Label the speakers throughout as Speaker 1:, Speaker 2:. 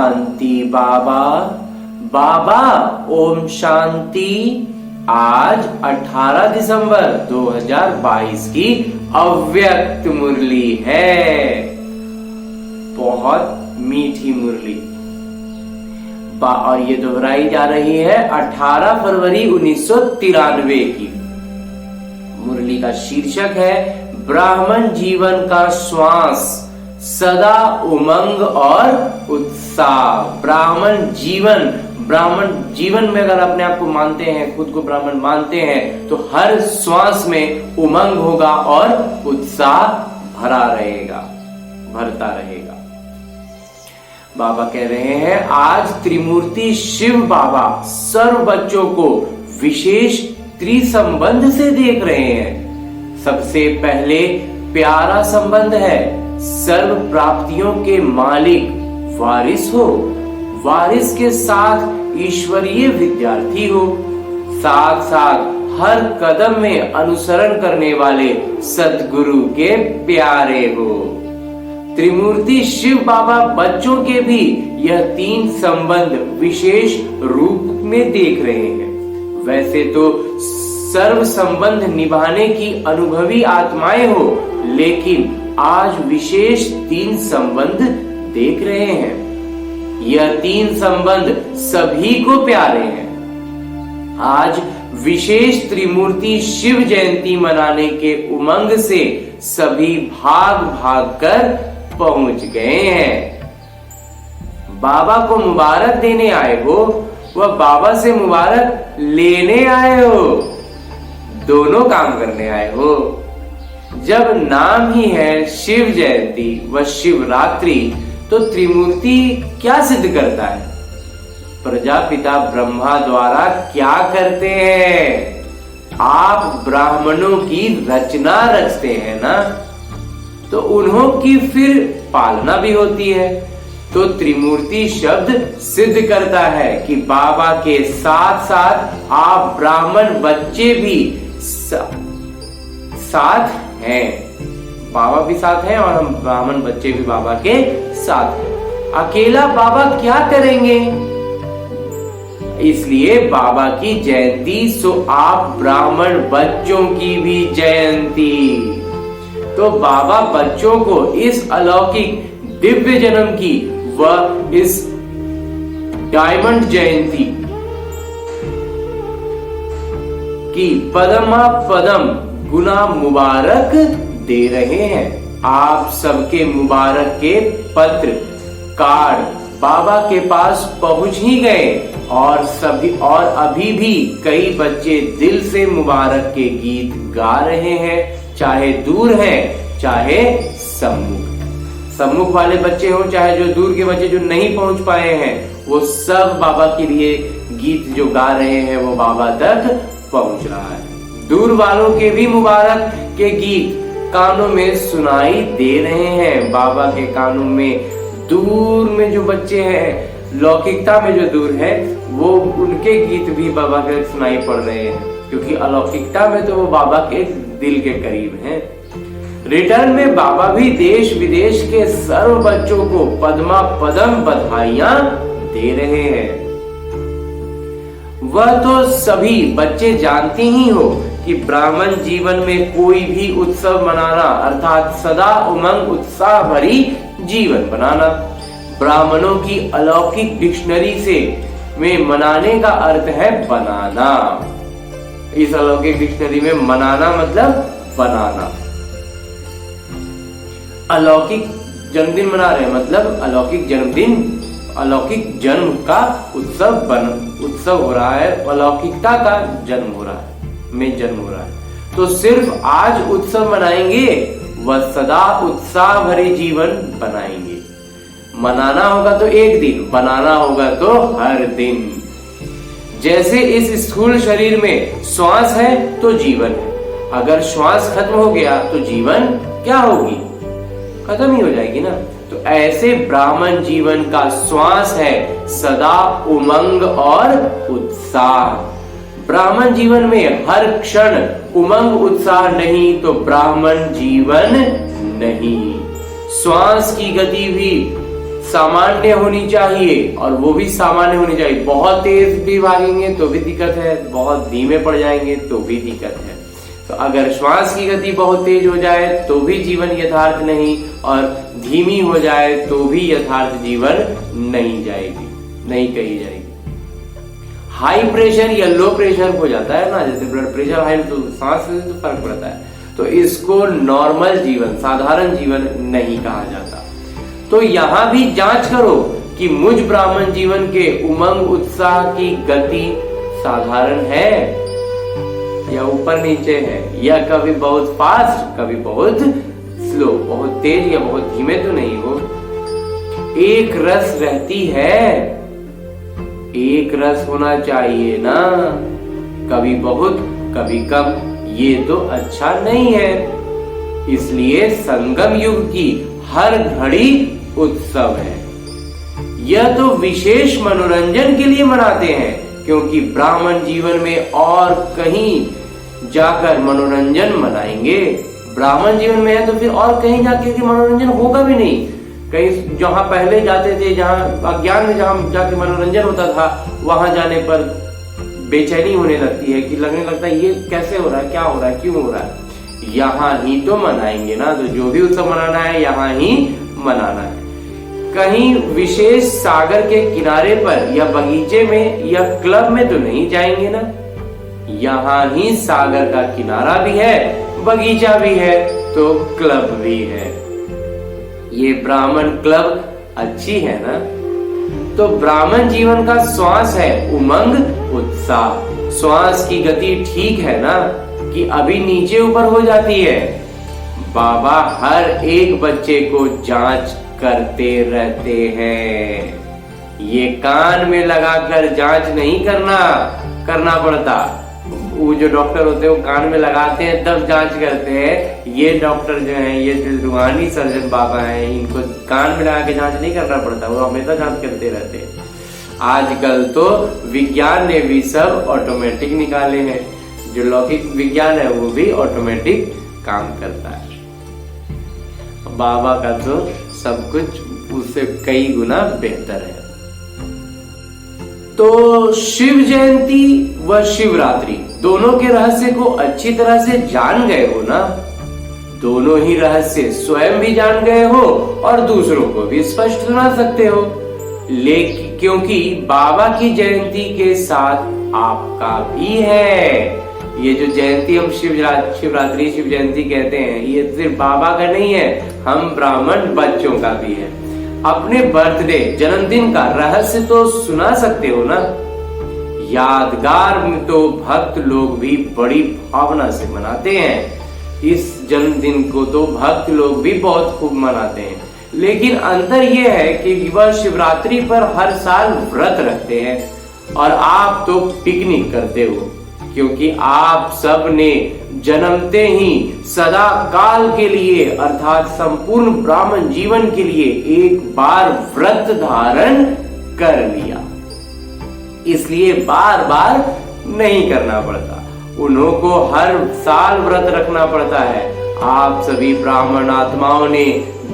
Speaker 1: शांति बाबा। बाबा ओम शांति। आज 18 दिसंबर 2022 की अव्यक्त मुरली है। बहुत मीठी मुरली और ये दोहराई जा रही है 18 फरवरी 1993 की। मुरली का शीर्षक है ब्राह्मण जीवन का श्वास, सदा उमंग और उत्साह। ब्राह्मण जीवन में अगर अपने आप को मानते हैं, खुद को ब्राह्मण मानते हैं, तो हर श्वास में उमंग होगा और उत्साह भरता रहेगा। बाबा कह रहे हैं आज त्रिमूर्ति शिव बाबा सर्व बच्चों को विशेष त्रिसंबंध से देख रहे हैं। सबसे पहले प्यारा संबंध है सर्व प्राप्तियों के मालिक वारिस हो, वारिस के साथ ईश्वरीय विद्यार्थी हो, साथ साथ हर कदम में अनुसरण करने वाले सद्गुरु के प्यारे हो। त्रिमूर्ति शिव बाबा बच्चों के भी यह तीन संबंध विशेष रूप में देख रहे हैं। वैसे तो सर्व संबंध निभाने की अनुभवी आत्माएं हो, लेकिन आज विशेष तीन संबंध देख रहे हैं। यह तीन संबंध सभी को प्यारे हैं। आज विशेष त्रिमूर्ति शिव जयंती मनाने के उमंग से सभी भाग भाग कर पहुंच गए हैं। बाबा को मुबारक देने आए हो व बाबा से मुबारक लेने आए हो, दोनों काम करने आए हो। जब नाम ही है शिव जयंती व शिवरात्रि, तो त्रिमूर्ति क्या सिद्ध करता है? प्रजापिता ब्रह्मा द्वारा क्या करते हैं? आप ब्राह्मणों की रचना रचते हैं ना, तो उन्हों की फिर पालना भी होती है। तो त्रिमूर्ति शब्द सिद्ध करता है कि बाबा के साथ साथ आप ब्राह्मण बच्चे भी साथ हैं। बाबा भी साथ हैं और हम ब्राह्मण बच्चे भी बाबा के साथ हैं। अकेला बाबा क्या करेंगे? इसलिए बाबा की जयंती सो आप ब्राह्मण बच्चों की भी जयंती। तो बाबा बच्चों को इस अलौकिक दिव्य जन्म की व इस डायमंड जयंती की पदमा पदम गुना मुबारक दे रहे हैं। आप सबके मुबारक के पत्र कार्ड बाबा के पास पहुंच ही गए और अभी भी कई बच्चे दिल से मुबारक के गीत गा रहे हैं, चाहे दूर हैं चाहे सम्मुख वाले बच्चे हो, चाहे जो दूर के बच्चे जो नहीं पहुंच पाए हैं, वो सब बाबा के लिए गीत जो गा रहे हैं वो बाबा तक पहुंच रहा है। दूर वालों के भी मुबारक के गीत कानों में सुनाई दे रहे हैं। बाबा के कानों में दूर में जो बच्चे हैं, लौकिकता में जो दूर है, वो उनके गीत भी बाबा के सुनाई पड़ रहे हैं, क्योंकि अलौकिकता में तो वो बाबा के दिल के करीब हैं। रिटर्न में बाबा भी देश विदेश के सर्व बच्चों को पद्मा पदम बधाइयां दे रहे हैं। वह तो सभी बच्चे जानते ही हो कि ब्राह्मण जीवन में कोई भी उत्सव मनाना अर्थात सदा उमंग उत्साह भरी जीवन बनाना। ब्राह्मणों की अलौकिक डिक्शनरी से में मनाने का अर्थ है बनाना। इस अलौकिक डिक्शनरी में मनाना मतलब बनाना। अलौकिक जन्मदिन मना रहे हैं मतलब अलौकिक जन्मदिन, अलौकिक जन्म का उत्सव हो रहा है, अलौकिकता का जन्म हो रहा है। तो सिर्फ आज उत्सव मनाएंगे व सदा उत्साह भरे जीवन बनाएंगे। मनाना होगा तो एक दिन, बनाना होगा तो हर दिन। जैसे इस स्थूल शरीर में श्वास है तो जीवन है, अगर श्वास खत्म हो गया तो जीवन क्या होगी? खत्म ही हो जाएगी ना। तो ऐसे ब्राह्मण जीवन का श्वास है सदा उमंग और उत्साह। ब्राह्मण जीवन में हर क्षण उमंग उत्साह नहीं तो ब्राह्मण जीवन नहीं। श्वास की गति भी सामान्य होनी चाहिए, और वो भी सामान्य होनी चाहिए। बहुत तेज भी भागेंगे तो भी दिक्कत है, बहुत धीमे पड़ जाएंगे तो भी दिक्कत है। तो अगर श्वास की गति बहुत तेज हो जाए तो भी जीवन यथार्थ नहीं, और धीमी हो जाए तो भी यथार्थ जीवन नहीं कही जाएगी। हाई प्रेशर या लो प्रेशर हो जाता है ना, जैसे ब्लड प्रेशर हाई तो सांस से तो फर्क पड़ता है, तो इसको नॉर्मल जीवन, साधारण जीवन नहीं कहा जाता। तो यहाँ भी जांच करो कि मुझ ब्राह्मण जीवन के उमंग उत्साह की गति साधारण है या ऊपर नीचे है, या कभी बहुत फास्ट कभी बहुत स्लो, बहुत तेज या बहुत धीमे तो नहीं हो। एक रस रहती है, एक रस होना चाहिए ना, कभी बहुत कभी कम, ये तो अच्छा नहीं है। इसलिए संगम युग की हर घड़ी उत्सव है। यह तो विशेष मनोरंजन के लिए मनाते हैं, क्योंकि ब्राह्मण जीवन में और कहीं जाकर मनोरंजन मनाएंगे। ब्राह्मण जीवन में है तो फिर और कहीं जाके मनोरंजन होगा भी नहीं। कहीं जहां पहले जाते थे, जहां अज्ञान में जहां जाके मनोरंजन होता था, वहां जाने पर बेचैनी होने लगती है कि लगने लगता है ये कैसे हो रहा है, क्या हो रहा है, क्यों हो रहा है। यहाँ ही तो मनाएंगे ना, तो जो भी उत्सव मनाना है यहाँ ही मनाना है। कहीं विशेष सागर के किनारे पर या बगीचे में या क्लब में तो नहीं जाएंगे ना, यहाँ ही सागर का किनारा भी है, बगीचा भी है, तो क्लब भी है। ये ब्राह्मण क्लब अच्छी है ना। तो ब्राह्मण जीवन का श्वास है उमंग उत्साह। श्वास की गति ठीक है ना, कि अभी नीचे ऊपर हो जाती है। बाबा हर एक बच्चे को जांच करते रहते हैं। ये कान में लगाकर जांच नहीं करना पड़ता। वो जो डॉक्टर होते हैं वो कान में लगाते हैं तब जांच करते हैं। ये डॉक्टर जो है, ये जो रूहानी सर्जन बाबा हैं, इनको कान में लगा के जांच नहीं करना पड़ता, वो हमेशा जांच करते रहते हैं। आजकल तो विज्ञान ने भी सब ऑटोमेटिक निकाले हैं। जो लौकिक विज्ञान है वो भी ऑटोमेटिक काम करता है। बाबा का तो सब कुछ उससे कई गुना बेहतर है। तो शिव जयंती व शिवरात्रि दोनों के रहस्य को अच्छी तरह से जान गए हो ना। दोनों ही रहस्य स्वयं भी जान गए हो और दूसरों को भी स्पष्ट सुना सकते हो। लेकिन क्योंकि बाबा की जयंती के साथ आपका भी है। ये जो जयंती हम शिवरात्रि शिव जयंती कहते हैं, ये सिर्फ बाबा का नहीं है, हम ब्राह्मण बच्चों का भी है। अपने बर्थडे जन्मदिन का रहस्य तो सुना सकते हो ना। यादगार में तो भक्त लोग भी बड़ी भावना से मनाते हैं। इस जन्मदिन को तो भक्त लोग भी बहुत खूब मनाते हैं। लेकिन अंतर यह है कि वह शिवरात्रि पर हर साल व्रत रखते हैं और आप तो पिकनिक करते हो, क्योंकि आप सब ने जन्मते ही सदा काल के लिए अर्थात संपूर्ण ब्राह्मण जीवन के लिए एक बार व्रत धारण कर लिया। इसलिए बार बार नहीं करना पड़ता। उन्हों को हर साल व्रत रखना पड़ता है। आप सभी ब्राह्मण आत्माओं ने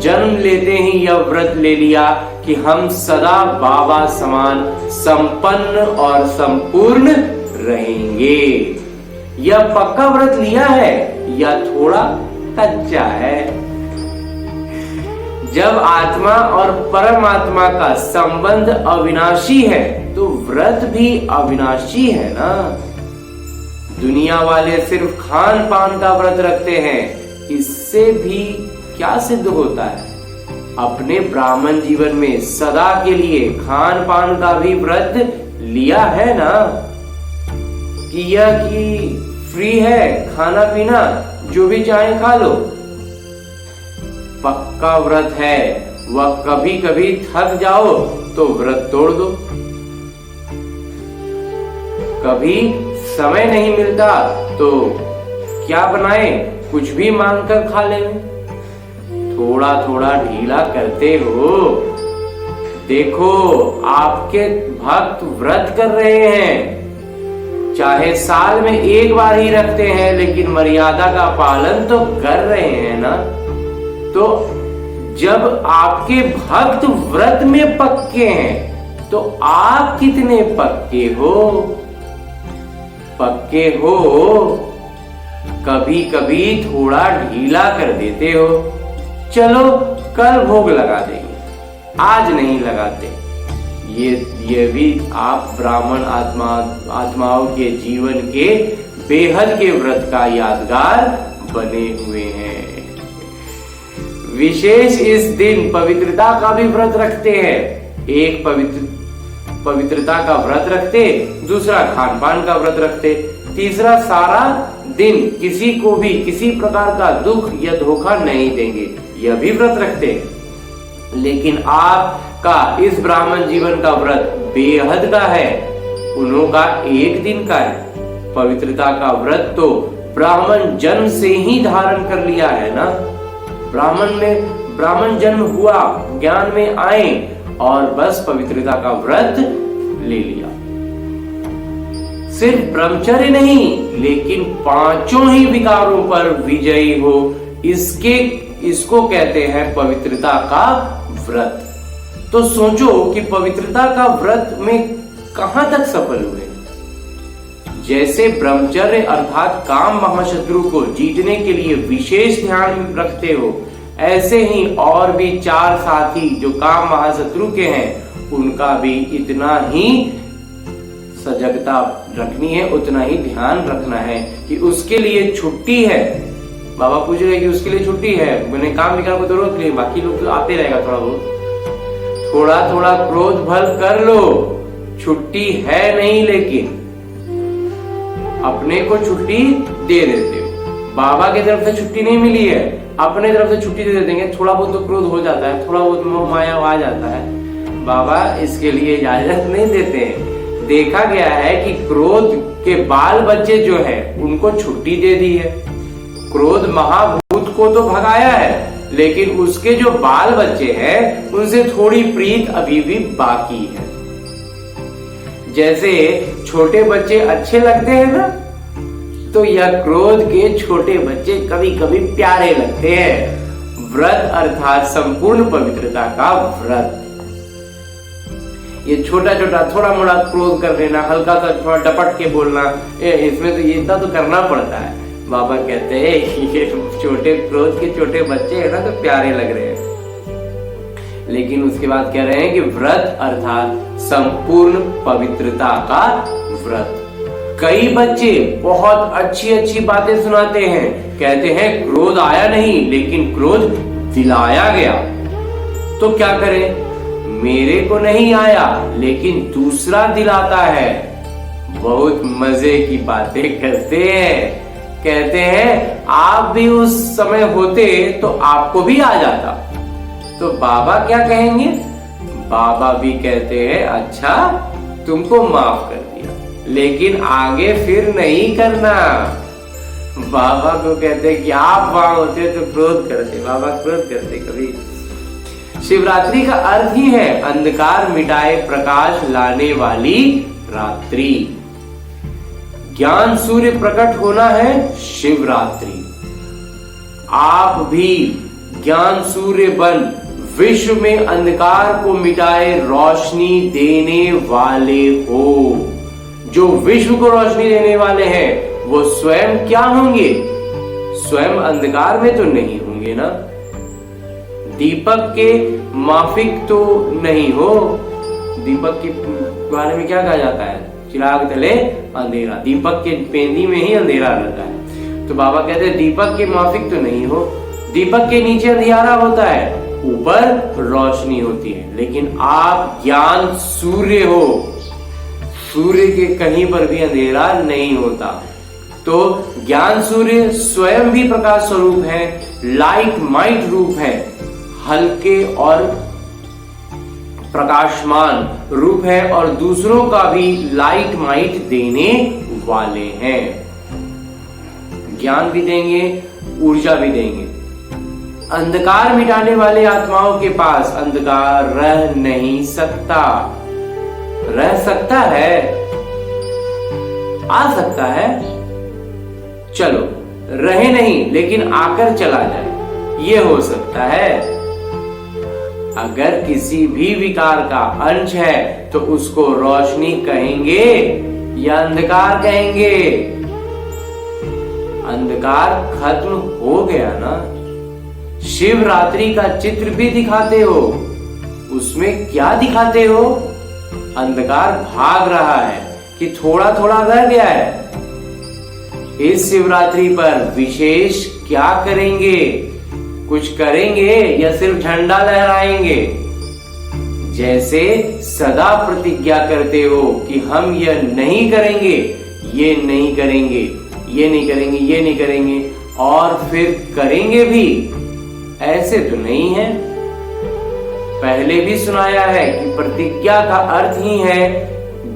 Speaker 1: जन्म लेते ही यह व्रत ले लिया कि हम सदा बाबा समान संपन्न और संपूर्ण रहेंगे। यह पक्का व्रत लिया है या थोड़ा कच्चा है? जब आत्मा और परमात्मा का संबंध अविनाशी है तो व्रत भी अविनाशी है ना। दुनिया वाले सिर्फ खान पान का व्रत रखते हैं, इससे भी क्या सिद्ध होता है? अपने ब्राह्मण जीवन में सदा के लिए खान पान का भी व्रत लिया है ना, कि यह कि फ्री है, खाना पीना जो भी चाहे खा लो। पक्का व्रत है। वह कभी कभी थक जाओ तो व्रत तोड़ दो। कभी समय नहीं मिलता तो क्या बनाए, कुछ भी मांग कर खा ले। थोड़ा थोड़ा ढीला करते हो। देखो आपके भक्त व्रत कर रहे हैं, चाहे साल में एक बार ही रखते हैं, लेकिन मर्यादा का पालन तो कर रहे हैं ना। तो जब आपके भक्त व्रत में पक्के हैं तो आप कितने पक्के हो? पक्के हो, कभी कभी थोड़ा ढीला कर देते हो। चलो कल भोग लगा देंगे, आज नहीं लगाते। ये भी आप ब्राह्मण आत्माओं के जीवन के बेहद के व्रत का यादगार बने हुए हैं। विशेष इस दिन पवित्रता का भी व्रत रखते हैं। एक पवित्रता का व्रत रखते, दूसरा खान पान का व्रत रखते, तीसरा सारा दिन किसी को भी किसी प्रकार का दुख या धोखा नहीं देंगे, यह भी व्रत रखते। लेकिन आपका इस ब्राह्मण जीवन का व्रत बेहद का है, उन्हों का एक दिन का है। पवित्रता का व्रत तो ब्राह्मण जन्म से ही धारण कर लिया है ना। ब्राह्मण जन्म हुआ, ज्ञान में आए और बस पवित्रता का व्रत ले लिया। सिर्फ ब्रह्मचर्य नहीं, लेकिन पांचों ही विकारों पर विजयी हो, इसको कहते हैं पवित्रता का व्रत। तो सोचो कि पवित्रता का व्रत में कहां तक सफल हुए। जैसे ब्रह्मचर्य अर्थात काम महाशत्रु को जीतने के लिए विशेष ध्यान रखते हो, ऐसे ही और भी 4 साथी जो काम महाशत्रु के हैं, उनका भी इतना ही सजगता रखनी है, उतना ही ध्यान रखना है कि उसके लिए छुट्टी है। बाबा पूछ रहे कि उसके लिए छुट्टी है, मैंने काम विकार को तो रोक लिया, बाकी लोग तो आते रहेगा थोड़ा बहुत। थोड़ा क्रोध भल कर लो, छुट्टी है नहीं, लेकिन अपने को छुट्टी दे देते हो। बाबा की तरफ से छुट्टी नहीं मिली है, अपने तरफ से छुट्टी दे देंगे। थोड़ा बहुत तो क्रोध हो जाता है, थोड़ा बहुत मोह माया आ जाता है, बाबा इसके लिए इजाजत नहीं देते हैं। देखा गया है कि क्रोध के बाल बच्चे जो है उनको छुट्टी दे दी है। क्रोध महाभूत को तो भगाया है, लेकिन उसके जो बाल बच्चे हैं उनसे थोड़ी प्रीत अभी भी बाकी है। जैसे छोटे बच्चे अच्छे लगते हैं ना, तो यह क्रोध के छोटे बच्चे कभी कभी प्यारे लगते हैं। व्रत अर्थात संपूर्ण पवित्रता का व्रत। ये छोटा थोड़ा मोड़ा क्रोध कर लेना, हल्का सा थोड़ा डपट के बोलना, इसमें तो इतना तो करना पड़ता है। बाबा कहते हैं ये छोटे क्रोध के छोटे बच्चे है ना, तो प्यारे लग रहे हैं। लेकिन उसके बाद कह रहे हैं कि व्रत अर्थात संपूर्ण पवित्रता का व्रत। कई बच्चे बहुत अच्छी बातें सुनाते हैं, कहते हैं क्रोध आया नहीं, लेकिन क्रोध दिलाया गया। तो क्या करें? मेरे को नहीं आया, लेकिन दूसरा दिलाता है। बहुत मजे की बातें करते हैं, कहते हैं आप भी उस समय होते तो आपको भी आ जाता। तो बाबा क्या कहेंगे? बाबा भी कहते हैं अच्छा तुमको माफ कर दिया, लेकिन आगे फिर नहीं करना। बाबा को कहते कि आप वहां होते तो क्रोध करते, बाबा क्रोध करते कभी। शिवरात्रि का अर्थ ही है अंधकार मिटाए प्रकाश लाने वाली रात्रि। ज्ञान सूर्य प्रकट होना है शिवरात्रि। आप भी ज्ञान सूर्य बन विश्व में अंधकार को मिटाए रोशनी देने वाले हो। जो विश्व को रोशनी देने वाले हैं वो स्वयं क्या होंगे? स्वयं अंधकार में तो नहीं होंगे ना। दीपक के माफिक तो नहीं हो। दीपक के बारे में क्या कहा जाता है? चिराग तले अंधेरा। दीपक के पेंदी में ही अंधेरा रहता है। तो बाबा कहते हैं दीपक के माफिक तो नहीं हो। दीपक के नीचे अंधियारा होता है, ऊपर रोशनी होती है। लेकिन आप ज्ञान सूर्य हो, सूर्य के कहीं पर भी अंधेरा नहीं होता। तो ज्ञान सूर्य स्वयं भी प्रकाश स्वरूप है, लाइट माइट रूप है, हल्के और प्रकाशमान रूप है, और दूसरों का भी लाइट माइट देने वाले हैं। ज्ञान भी देंगे, ऊर्जा भी देंगे। अंधकार मिटाने वाले आत्माओं के पास अंधकार रह नहीं सकता। रह सकता है, आ सकता है, चलो रहे नहीं लेकिन आकर चला जाए, ये हो सकता है। अगर किसी भी विकार का अंश है तो उसको रोशनी कहेंगे या अंधकार कहेंगे? अंधकार खत्म हो गया ना। शिवरात्रि का चित्र भी दिखाते हो, उसमें क्या दिखाते हो? अंधकार भाग रहा है कि थोड़ा थोड़ा रह गया है। इस शिवरात्रि पर विशेष क्या करेंगे? कुछ करेंगे या सिर्फ झंडा लहराएंगे? जैसे सदा प्रतिज्ञा करते हो कि हम यह नहीं करेंगे, ये नहीं करेंगे, ये नहीं करेंगे, ये नहीं करेंगे, और फिर करेंगे भी, ऐसे तो नहीं है। पहले भी सुनाया है कि प्रतिज्ञा का अर्थ ही है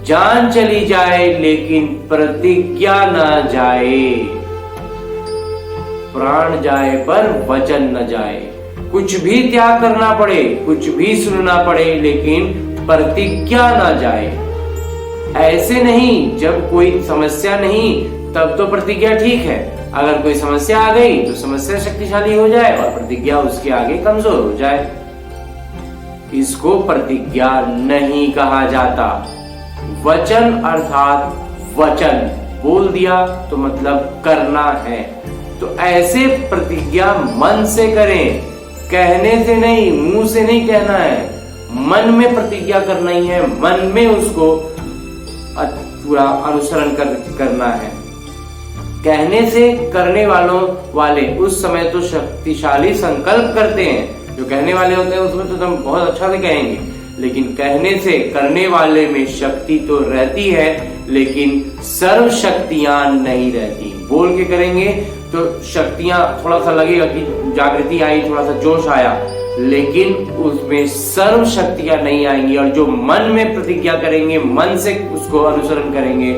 Speaker 1: जान चली जाए लेकिन प्रतिज्ञा ना जाए, प्राण जाए पर वचन न जाए। कुछ भी त्याग करना पड़े, कुछ भी सुनना पड़े, लेकिन प्रतिज्ञा ना जाए। ऐसे नहीं, जब कोई समस्या नहीं तब तो प्रतिज्ञा ठीक है, अगर कोई समस्या आ गई तो समस्या शक्तिशाली हो जाए और प्रतिज्ञा उसके आगे कमजोर हो जाए। इसको प्रतिज्ञा नहीं कहा जाता। वचन अर्थात वचन बोल दिया तो मतलब करना है। तो ऐसे प्रतिज्ञा मन से करें, कहने से नहीं, मुंह से नहीं कहना है, मन में प्रतिज्ञा करना ही है, मन में उसको पूरा अनुसरण करना है। कहने से करने वाले उस समय तो शक्तिशाली संकल्प करते हैं। जो कहने वाले होते हैं उसमें तो हम बहुत अच्छा से कहेंगे, लेकिन कहने से करने वाले में शक्ति तो रहती है, लेकिन सर्व शक्तियां नहीं रहती। बोल के करेंगे तो शक्तियां थोड़ा सा लगेगा कि जागृति आई, थोड़ा सा जोश आया, लेकिन उसमें सर्व शक्तियां नहीं आएंगी। और जो मन में प्रतिज्ञा करेंगे, मन से उसको अनुसरण करेंगे,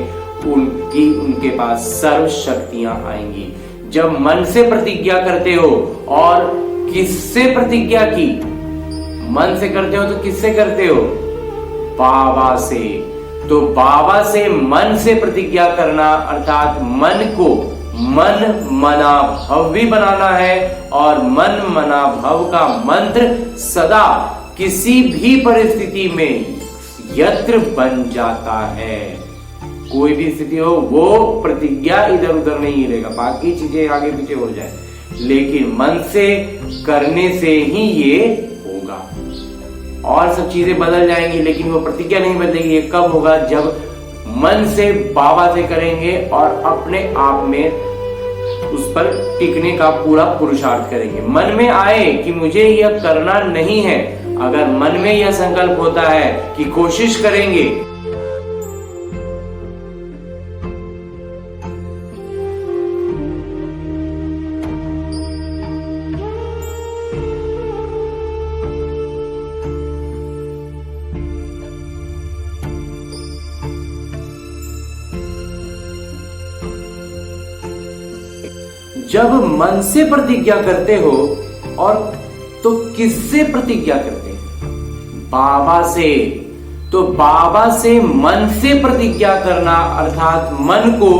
Speaker 1: उनके पास सर्व शक्तियां आएंगी। जब मन से प्रतिज्ञा करते हो, और किससे प्रतिज्ञा की? मन से करते हो तो किससे करते हो? बाबा से। तो बाबा से मन से प्रतिज्ञा करना अर्थात मन को मन मना भव भी बनाना है, और मन मना भव का मंत्र सदा किसी भी परिस्थिति में यत्र बन जाता है। कोई भी स्थिति हो, वो प्रतिज्ञा इधर उधर नहीं हिलेगा, बाकी चीजें आगे पीछे हो जाए, लेकिन मन से करने से ही ये होगा। और सब चीजें बदल जाएंगी, लेकिन वो प्रतिज्ञा नहीं बदलेगी। ये कब होगा? जब मन से बाबा से करेंगे और अपने आप में उस पर टिकने का पूरा पुरुषार्थ करेंगे। मन में आए कि मुझे यह करना नहीं है, अगर मन में यह संकल्प होता है कि कोशिश करेंगे, जब मन से प्रतिज्ञा करते हो, और तो किससे प्रतिज्ञा करते हैं? बाबा से। तो बाबा से मन से प्रतिज्ञा करना अर्थात मन को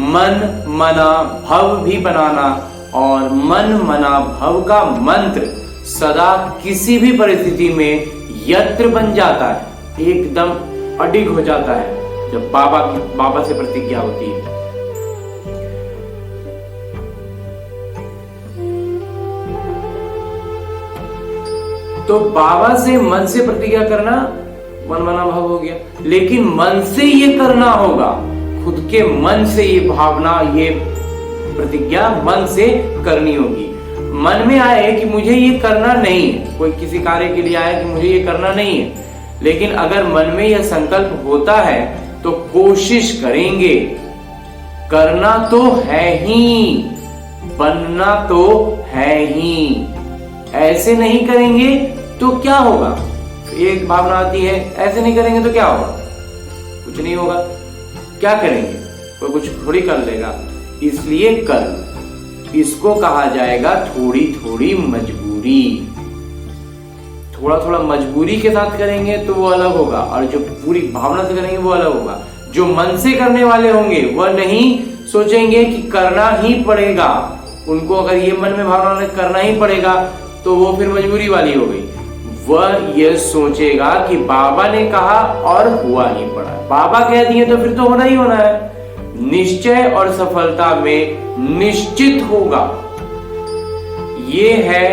Speaker 1: मन मना भव भी बनाना, और मन मना भव का मंत्र सदा किसी भी परिस्थिति में यत्र बन जाता है, एकदम अडिग हो जाता है जब बाबा से प्रतिज्ञा होती है। तो बाबा से मन से प्रतिज्ञा करना मन मना भाव हो गया, लेकिन मन से ये करना होगा, खुद के मन से ये भावना, ये प्रतिज्ञा मन से करनी होगी। मन में आए कि मुझे ये करना नहीं है, कोई किसी कार्य के लिए आया कि मुझे ये करना नहीं है, लेकिन अगर मन में यह संकल्प होता है तो कोशिश करेंगे। करना तो है ही, बनना तो है ही। ऐसे नहीं करेंगे तो क्या होगा? एक भावना आती है, ऐसे नहीं करेंगे तो क्या होगा? कुछ नहीं होगा। क्या करेंगे? कोई कुछ थोड़ी कर लेगा। इसलिए कर्म, इसको कहा जाएगा थोड़ी थोड़ी मजबूरी। थोड़ा थोड़ा मजबूरी के साथ करेंगे तो वो अलग होगा, और जो पूरी भावना से करेंगे वो अलग होगा। जो मन से करने वाले होंगे वह नहीं सोचेंगे कि करना ही पड़ेगा, उनको अगर ये मन में भावना करना ही पड़ेगा तो वो फिर मजबूरी वाली हो गई। वह यह सोचेगा कि बाबा ने कहा और हुआ ही पड़ा, बाबा कह दिए तो फिर तो होना ही होना है, निश्चय और सफलता में निश्चित होगा। ये है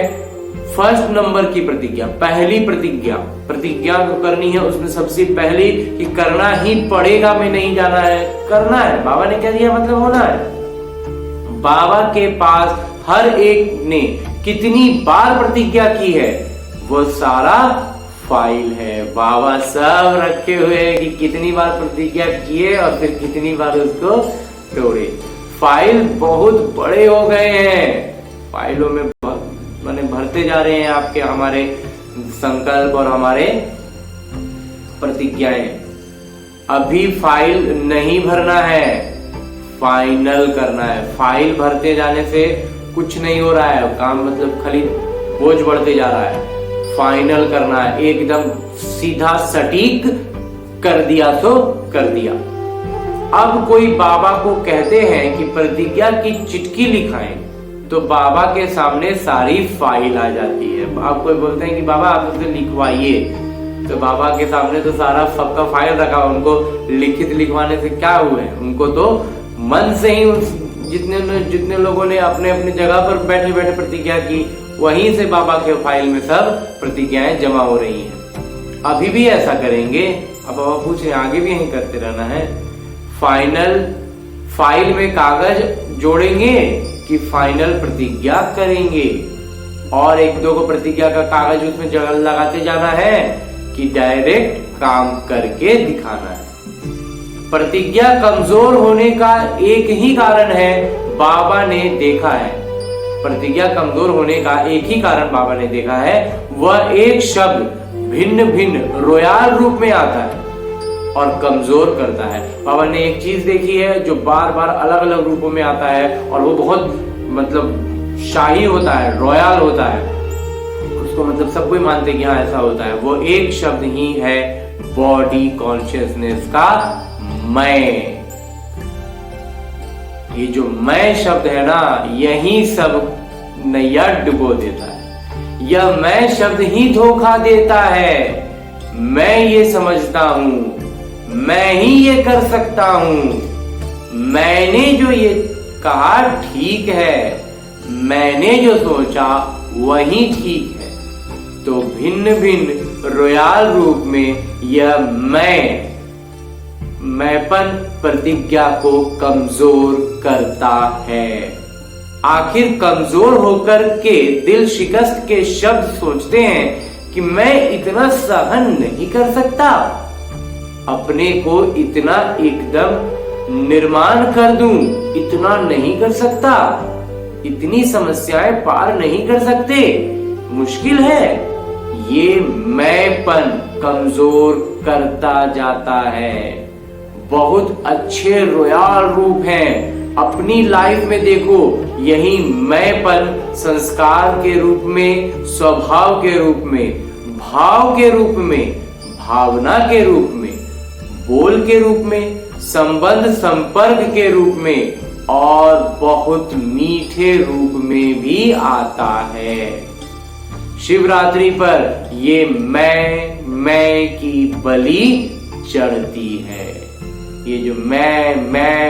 Speaker 1: फर्स्ट नंबर की प्रतिज्ञा, पहली प्रतिज्ञा को करनी है। उसमें सबसे पहली कि करना ही पड़ेगा, में नहीं जाना है, करना है, बाबा ने कह दिया मतलब होना है। बाबा के पास हर एक ने कितनी बार प्रतिज्ञा की है वो सारा फाइल है, बाबा सब रखे हुए हैं कि कितनी बार प्रतिज्ञा किए और फिर कितनी बार उसको तोड़े। फाइल बहुत बड़े हो गए हैं, फाइलों में माने भरते जा रहे हैं आपके हमारे संकल्प और हमारे प्रतिज्ञाएं। अभी फाइल नहीं भरना है, फाइनल करना है। फाइल भरते जाने से कुछ नहीं हो रहा है, काम मतलब खाली बोझ बढ़ते जा रहा है। फाइनल करना है, एकदम सीधा सटीक कर दिया तो कर दिया। अब कोई बाबा को कहते हैं कि प्रतिज्ञा की चिट्ठी लिखाएं, तो बाबा के सामने सारी फाइल आ जाती है। आप कोई बोलते हैं कि बाबा आप उसे लिखवाइए, तो बाबा के सामने तो सारा सबका फाइल रखा, उनको लिखित लिखवाने से क्या हुए, उनको तो मन से ही जितने लोगों ने अपने अपने जगह पर बैठे बैठे प्रतिज्ञा की, वहीं से बाबा के फाइल में सब प्रतिज्ञाएं जमा हो रही हैं। अभी भी ऐसा करेंगे? अब बाबा पूछ रहे आगे भी यही करते रहना है। फाइल में कागज जोड़ेंगे कि फाइनल प्रतिज्ञा करेंगे, और एक दो को प्रतिज्ञा का कागज उसमें जगह लगाते जाना है कि डायरेक्ट काम करके दिखाना है। प्रतिज्ञा कमजोर होने का एक ही कारण है, बाबा ने देखा है। प्रतिज्ञा कमजोर होने का एक ही कारण बाबा ने देखा है, वह एक शब्द भिन्न भिन्न रोयाल रूप में आता है और कमजोर करता है। बाबा ने एक चीज देखी है जो बार बार अलग अलग रूपों में आता है और वो बहुत मतलब शाही होता है, रॉयल होता है, उसको मतलब सब कोई मानते हैं कि हाँ ऐसा होता है। वो एक शब्द ही है बॉडी कॉन्शियसनेस का मैं। ये जो मैं शब्द है ना, यही सब नैया डुबो देता है। यह मैं शब्द ही धोखा देता है। मैं ये समझता हूं, मैं ही ये कर सकता हूं, मैंने जो ये कहा ठीक है, मैंने जो सोचा वही ठीक है। तो भिन्न भिन्न रोयाल रूप में यह मैंपन प्रतिज्ञा को कमजोर करता है। आखिर कमजोर होकर के दिल शिकस्त के शब्द सोचते हैं कि मैं इतना सहन नहीं कर सकता, अपने को इतना एकदम निर्माण कर दूं, इतना नहीं कर सकता, इतनी समस्याएं पार नहीं कर सकते, मुश्किल है। ये मैंपन कमजोर करता जाता है। बहुत अच्छे रोयाल रूप हैं, अपनी लाइफ में देखो, यही मैंपन संस्कार के रूप में, स्वभाव के रूप में, भाव के रूप में, भावना के रूप में, बोल के रूप में, संबंध संपर्क के रूप में और बहुत मीठे रूप में भी आता है। शिवरात्रि पर ये मैं की बलि चढ़ती है। ये जो मैं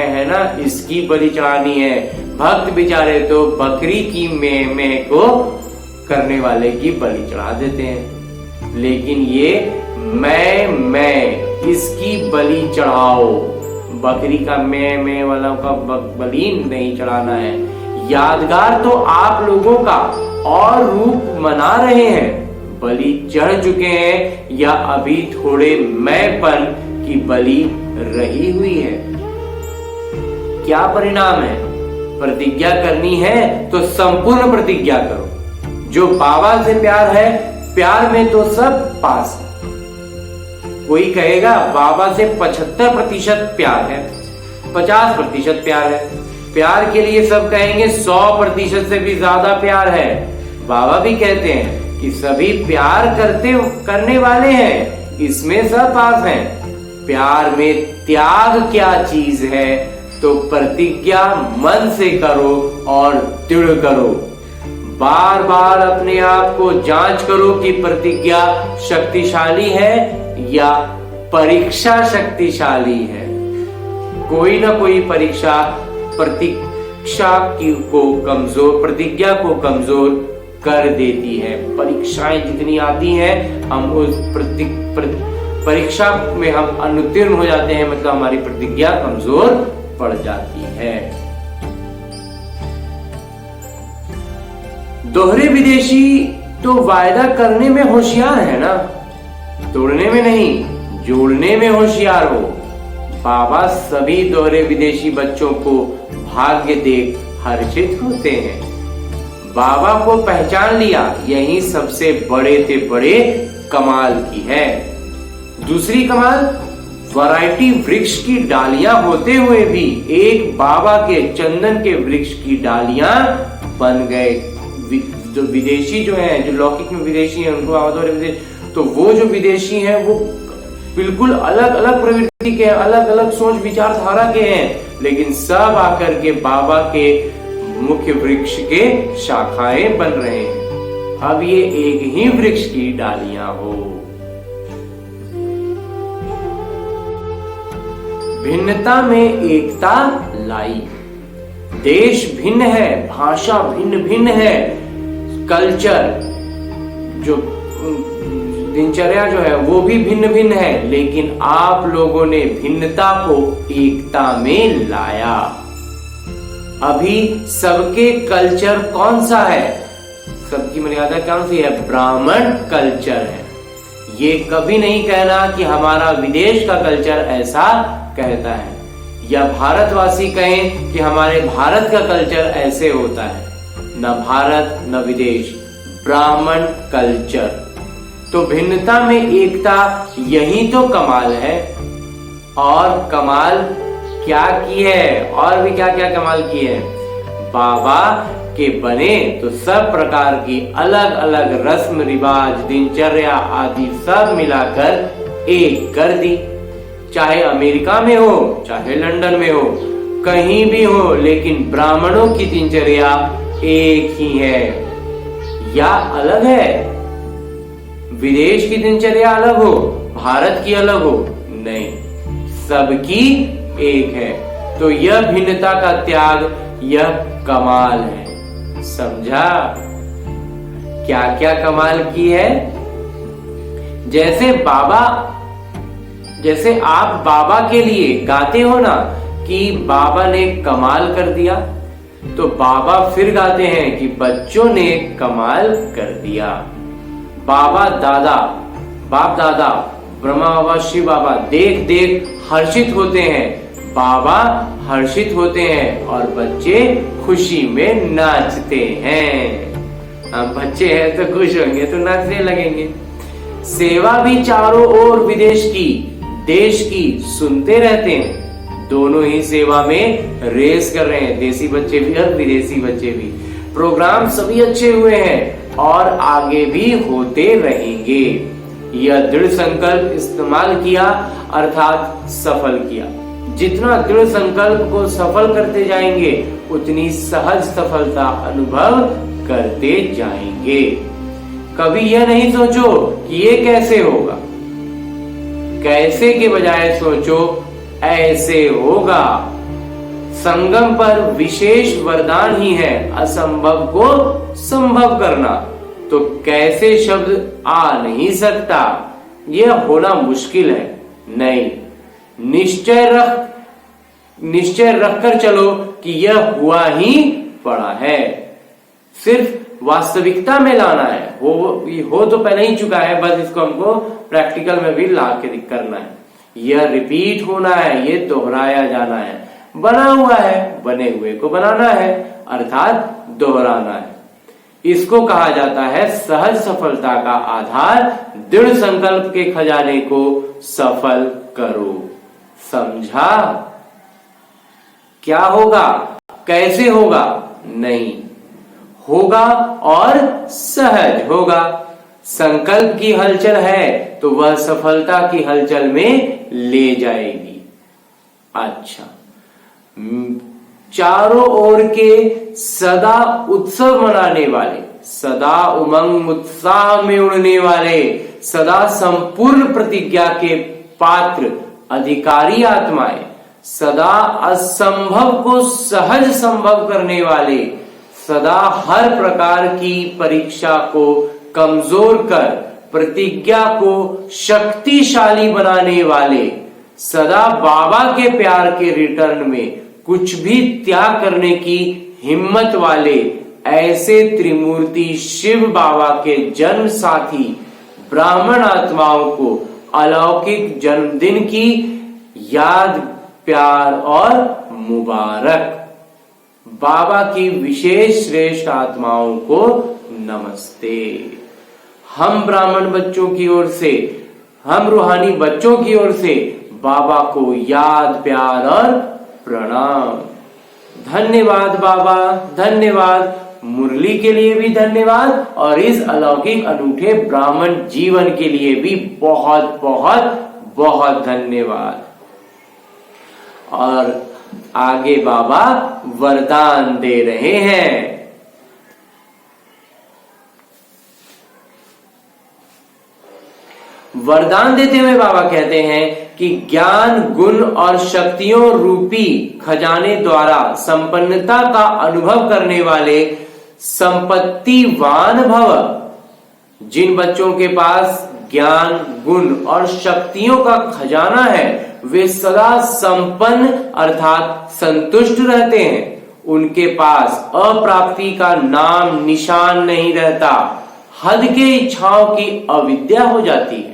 Speaker 1: है ना, इसकी बलि चढ़ानी है। भक्त बेचारे तो बकरी की मैं को करने वाले की बलि चढ़ा देते हैं, लेकिन ये मैं इसकी बलि चढ़ाओ। बकरी का मैं वाला का बलि नहीं चढ़ाना है। यादगार तो आप लोगों का और रूप मना रहे हैं, बलि चढ़ चुके हैं या अभी थोड़े मैंपन की बलि रही हुई है। क्या परिणाम है? प्रतिज्ञा करनी है तो संपूर्ण प्रतिज्ञा करो। जो बाबा से प्यार है, प्यार में तो सब पास है। कोई कहेगा बाबा से 75% प्यार है, 50% प्यार है। प्यार के लिए सब कहेंगे 100% से भी ज्यादा प्यार है। बाबा भी कहते हैं कि सभी प्यार करने वाले हैं, इसमें सब पास हैं। प्यार में त्याग क्या चीज है? तो प्रतिज्ञा मन से करो और दृढ़ करो। बार बार अपने आप को जांच करो कि प्रतिज्ञा शक्तिशाली है या परीक्षा शक्तिशाली है। कोई ना कोई परीक्षा प्रतिज्ञा को कमजोर कर देती है। परीक्षाएं जितनी आती हैं, हम उस परीक्षा में हम अनुत्तीर्ण हो जाते हैं, मतलब हमारी प्रतिज्ञा कमजोर पड़ जाती है। दोहरे विदेशी तो वायदा करने में होशियार है ना, तोड़ने में नहीं, जोड़ने में होशियार हो। बाबा सभी दोहरे विदेशी बच्चों को भाग्य देख हर्षित होते हैं। बाबा को पहचान लिया, यही सबसे बड़े से बड़े कमाल की है। दूसरी कमाल, वैरायटी वृक्ष की डालियां होते हुए भी एक बाबा के चंदन के वृक्ष की डालियां बन गए। जो विदेशी जो हैं, जो लौकिक में विदेशी हैं, उनको दोहरे विदेशी, तो वो जो विदेशी हैं वो बिल्कुल अलग अलग प्रवृत्ति के, अलग अलग सोच विचारधारा के हैं, लेकिन सब आकर के बाबा के मुख्य वृक्ष के शाखाएं बन रहे हैं। अब ये एक ही वृक्ष की डालियां हो। भिन्नता में एकता लाई। देश भिन्न है, भाषा भिन्न भिन्न है, कल्चर जो दिनचर्या जो है वो भी भिन्न भिन्न है, लेकिन आप लोगों ने भिन्नता को एकता में लाया। अभी सबके कल्चर कौन सा है? सबकी मर्यादा कौन सी है? ब्राह्मण कल्चर है। ये कभी नहीं कहना कि हमारा विदेश का कल्चर ऐसा कहता है, या भारतवासी कहें कि हमारे भारत का कल्चर ऐसे होता है। न भारत न विदेश, ब्राह्मण कल्चर। तो भिन्नता में एकता, यही तो कमाल है। और कमाल क्या की है? और भी क्या क्या कमाल की है? बाबा के बने तो सब प्रकार की अलग अलग रस्म रिवाज, दिनचर्या आदि सब मिलाकर एक कर दी। चाहे अमेरिका में हो, चाहे लंदन में हो, कहीं भी हो, लेकिन ब्राह्मणों की दिनचर्या एक ही है या अलग है? विदेश की दिनचर्या अलग हो, भारत की अलग हो? नहीं, सबकी एक है। तो यह भिन्नता का त्याग, यह कमाल है। समझा क्या क्या कमाल की है? जैसे आप बाबा के लिए गाते हो ना कि बाबा ने कमाल कर दिया, तो बाबा फिर गाते हैं कि बच्चों ने कमाल कर दिया। बाप दादा ब्रह्मा बाबा, शिव बाबा देख देख हर्षित होते हैं, बाबा हर्षित होते हैं और बच्चे खुशी में नाचते हैं। अब बच्चे हैं तो खुश होंगे तो नाचने लगेंगे। सेवा भी चारों ओर विदेश की देश की सुनते रहते हैं। दोनों ही सेवा में रेस कर रहे हैं, देसी बच्चे भी और विदेशी बच्चे भी। प्रोग्राम सभी अच्छे हुए हैं और आगे भी होते रहेंगे। यह दृढ़ संकल्प इस्तेमाल किया अर्थात सफल किया। जितना दृढ़ संकल्प को सफल करते जाएंगे, उतनी सहज सफलता अनुभव करते जाएंगे। कभी यह नहीं सोचो कि ये कैसे होगा, कैसे के बजाय सोचो ऐसे होगा। संगम पर विशेष वरदान ही है असंभव को संभव करना। तो कैसे शब्द आ नहीं सकता, यह होना मुश्किल है। नहीं, निश्चय रखकर चलो कि यह हुआ ही पड़ा है। सिर्फ वास्तविकता में लाना है। हो तो पहले ही चुका है, बस इसको हमको प्रैक्टिकल में भी ला के करना है। यह रिपीट होना है, यह दोहराया जाना है। बना हुआ है, बने हुए को बनाना है, अर्थात दोहराना है। इसको कहा जाता है सहज सफलता का आधार। दृढ़ संकल्प के खजाने को सफल करो। समझा? क्या होगा, कैसे होगा? नहीं, होगा और सहज होगा। संकल्प की हलचल है तो वह सफलता की हलचल में ले जाएगी। अच्छा, चारों ओर के सदा उत्सव मनाने वाले, सदा उमंग उत्साह में उड़ने वाले, सदा संपूर्ण प्रतिज्ञा के पात्र अधिकारी आत्माएं, सदा असंभव को सहज संभव करने वाले, सदा हर प्रकार की परीक्षा को कमजोर कर प्रतिज्ञा को शक्तिशाली बनाने वाले, सदा बाबा के प्यार के रिटर्न में कुछ भी त्याग करने की हिम्मत वाले, ऐसे त्रिमूर्ति शिव बाबा के जन्म साथी ब्राह्मण आत्माओं को अलौकिक जन्मदिन की याद, प्यार और मुबारक। बाबा की विशेष श्रेष्ठ आत्माओं को नमस्ते। हम ब्राह्मण बच्चों की ओर से, हम रूहानी बच्चों की ओर से बाबा को याद, प्यार और प्रणाम। धन्यवाद बाबा, धन्यवाद। मुरली के लिए भी धन्यवाद और इस अलौकिक अनूठे ब्राह्मण जीवन के लिए भी बहुत बहुत बहुत धन्यवाद। और आगे बाबा वरदान दे रहे हैं। वरदान देते हुए बाबा कहते हैं कि ज्ञान, गुण और शक्तियों रूपी खजाने द्वारा संपन्नता का अनुभव करने वाले संपत्तिवान भव। जिन बच्चों के पास ज्ञान, गुण और शक्तियों का खजाना है वे सदा संपन्न अर्थात संतुष्ट रहते हैं। उनके पास अप्राप्ति का नाम निशान नहीं रहता। हद के इच्छाओं की अविद्या हो जाती है।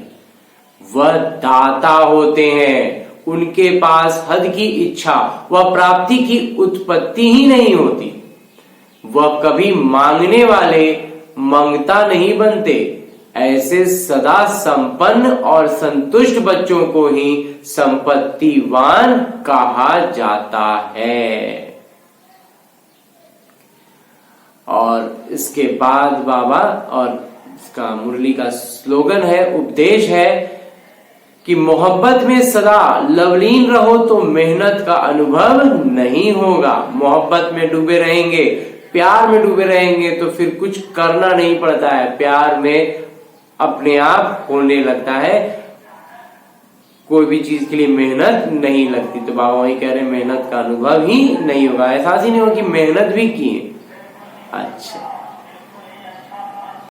Speaker 1: वह दाता होते हैं। उनके पास हद की इच्छा व प्राप्ति की उत्पत्ति ही नहीं होती। वह कभी मांगने वाले मंगता नहीं बनते। ऐसे सदा संपन्न और संतुष्ट बच्चों को ही संपत्तिवान कहा जाता है। और इसके बाद बाबा और इसका मुरली का स्लोगन है, उपदेश है कि मोहब्बत में सदा लवलीन रहो तो मेहनत का अनुभव नहीं होगा। मोहब्बत में डूबे रहेंगे, प्यार में डूबे रहेंगे तो फिर कुछ करना नहीं पड़ता है। प्यार में अपने आप होने लगता है, कोई भी चीज के लिए मेहनत नहीं लगती। तो बाबा वही कह रहे हैं मेहनत का अनुभव ही नहीं होगा, एहसास ही नहीं होगा कि मेहनत भी की है। अच्छा,